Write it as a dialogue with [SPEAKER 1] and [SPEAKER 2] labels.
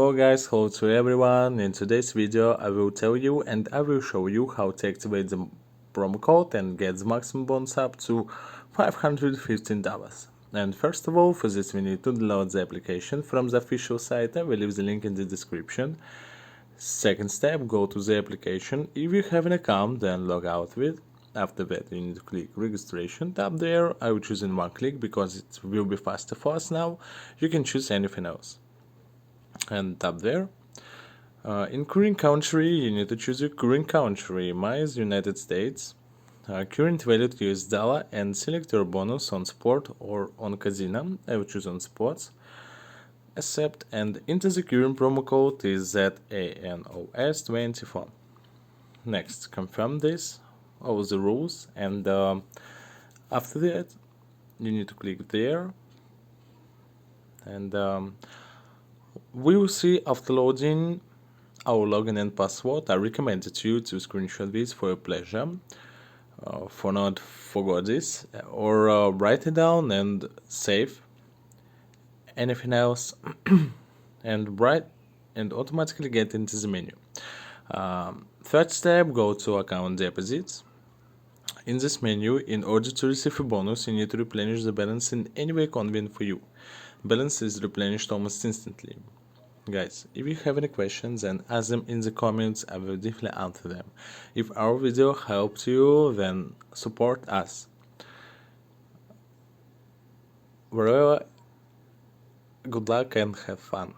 [SPEAKER 1] Hello guys, hello to everyone. In today's video I will tell you and I will show you how to activate the promo code and get the maximum bonus up to $515. And first of all, for this we need to download the application from the official site. I will leave the link in the description. Second step, go to the application. If you have an account, then log out with. After that, you need to click registration. Tap there. I will choose in one click because it will be faster for us now. You can choose anything else. And tap there. In current country, you need to choose your current country. Mine is United States. Current value US dollar and select your bonus on sport or on casino. I will choose on sports. Accept and enter the current promo code is ZANOS24. Next, confirm this, all the rules, and after that, you need to click there, and we will see after loading our login and password. I recommend it to you to screenshot this for your pleasure, for not forget this, or write it down and save anything else, and automatically get into the menu. Third step, go to account deposits. In this menu, in order to receive a bonus, you need to replenish the balance in any way convenient for you. Balance is replenished almost instantly. Guys, if you have any questions, then ask them in the comments. I will definitely answer them. If our video helped you, then support us. Wherever, good luck and have fun.